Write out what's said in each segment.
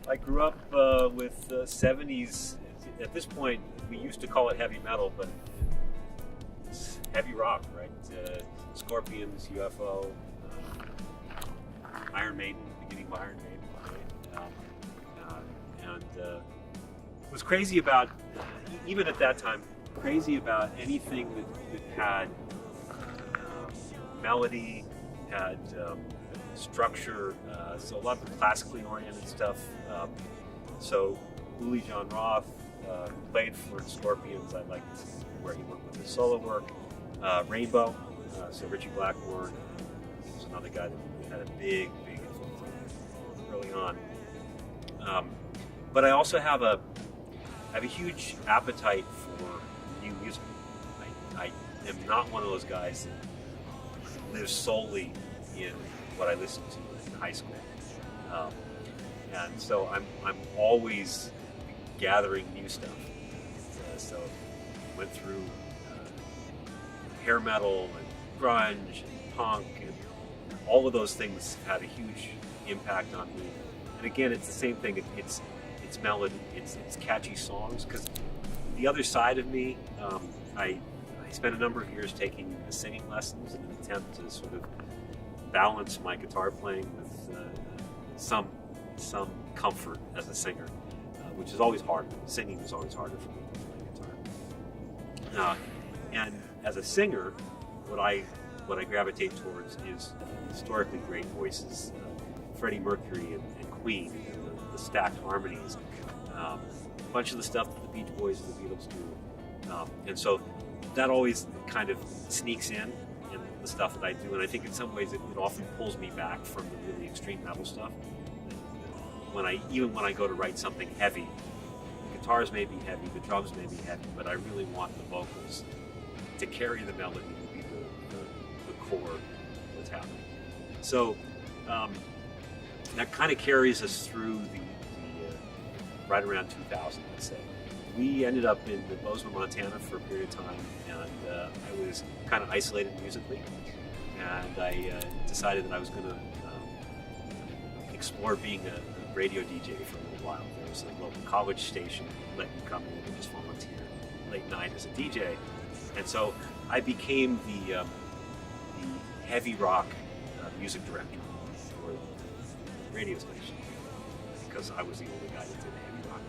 I grew up with 70s. At this point, we used to call it heavy metal, but it's heavy rock, right? Scorpions, UFO, Iron Maiden, beginning of Iron Maiden, right? And was crazy about, even at that time, crazy about anything that had melody, had structure, so a lot of the classically oriented stuff. So Uli John Roth, who played for the Scorpions, I liked where he went with his solo work. Rainbow, so Richie Blackmore was another guy that had a big influence early on. But I also have a huge appetite for new music. I am not one of those guys that lives solely in what I listened to in high school, and so I'm always gathering new stuff. So went through hair metal and grunge and punk, and all of those things had a huge impact on me. And again, it's the same thing. It's melody. It's catchy songs. Because the other side of me, I spent a number of years taking singing lessons in an attempt to sort of balance my guitar playing with some comfort as a singer, which is always hard. Singing is always harder for me than playing guitar. And as a singer, what I gravitate towards is historically great voices, Freddie Mercury and Queen, and the stacked harmonies, a bunch of the stuff that the Beach Boys and the Beatles do, and so that always kind of sneaks in the stuff that I do, and I think in some ways it often pulls me back from the really extreme metal stuff. Even when I go to write something heavy, the guitars may be heavy, the drums may be heavy, but I really want the vocals to carry the melody, to be the core of what's happening. So that kind of carries us through the right around 2000, let's say. We ended up in Bozeman, Montana for a period of time, and I was kind of isolated musically, and I decided that I was going to explore being a radio DJ for a little while. There was a local college station that let you come in and just volunteer late night as a DJ, and so I became the heavy rock music director for the radio station, because I was the only guy that did a heavy rock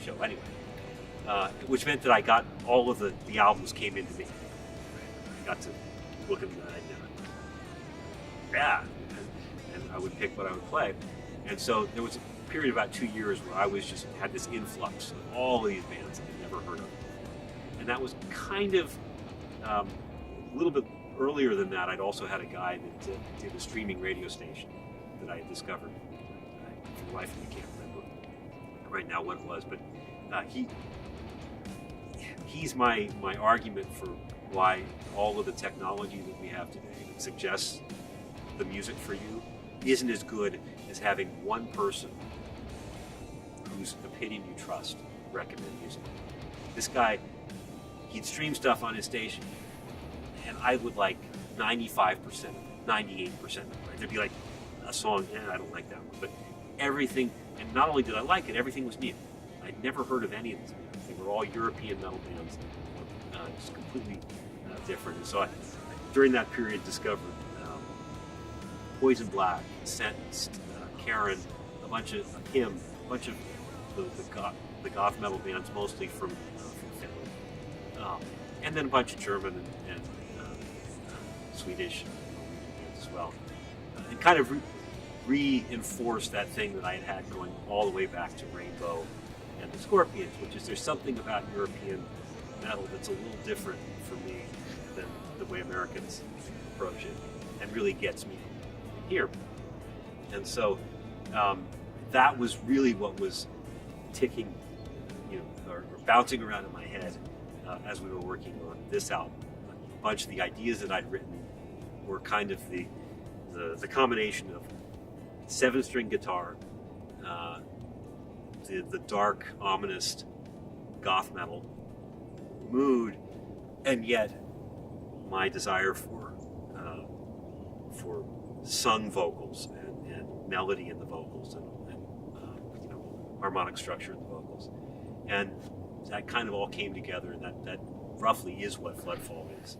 show anyway. Which meant that I got all of the albums came into me. I got to look at them and I would pick what I would play. And so there was a period of about 2 years where I was just had this influx of all of these bands that I'd never heard of. And that was kind of a little bit earlier than that. I'd also had a guy that did a streaming radio station that I had discovered. For the life of me, can't remember right now what it was, but he's my argument for why all of the technology that we have today that suggests the music for you isn't as good as having one person whose opinion you trust recommend music. This guy, he'd stream stuff on his station, and I would like 95% of it, 98% of it. Right? There'd be like a song, I don't like that one, but everything, and not only did I like it, everything was new. I'd never heard of any of these bands. They were all European metal bands, just completely different. And so I, during that period, discovered Poison Black, Sentenced, Karen, a bunch of Him, a bunch of the goth metal bands, mostly from Finland, and then a bunch of German and Swedish bands as well, and kind of reinforced that thing that I had going all the way back to Rainbow and the Scorpions, which is there's something about European metal that's a little different for me than the way Americans approach it, and really gets me here. And so that was really what was ticking, or bouncing around in my head as we were working on this album. A bunch of the ideas that I'd written were kind of the combination of 7-string guitar, the dark, ominous goth metal mood, and yet my desire for sung vocals and melody in the vocals, and harmonic structure of the vocals. And that kind of all came together, and that roughly is what Floodfall is.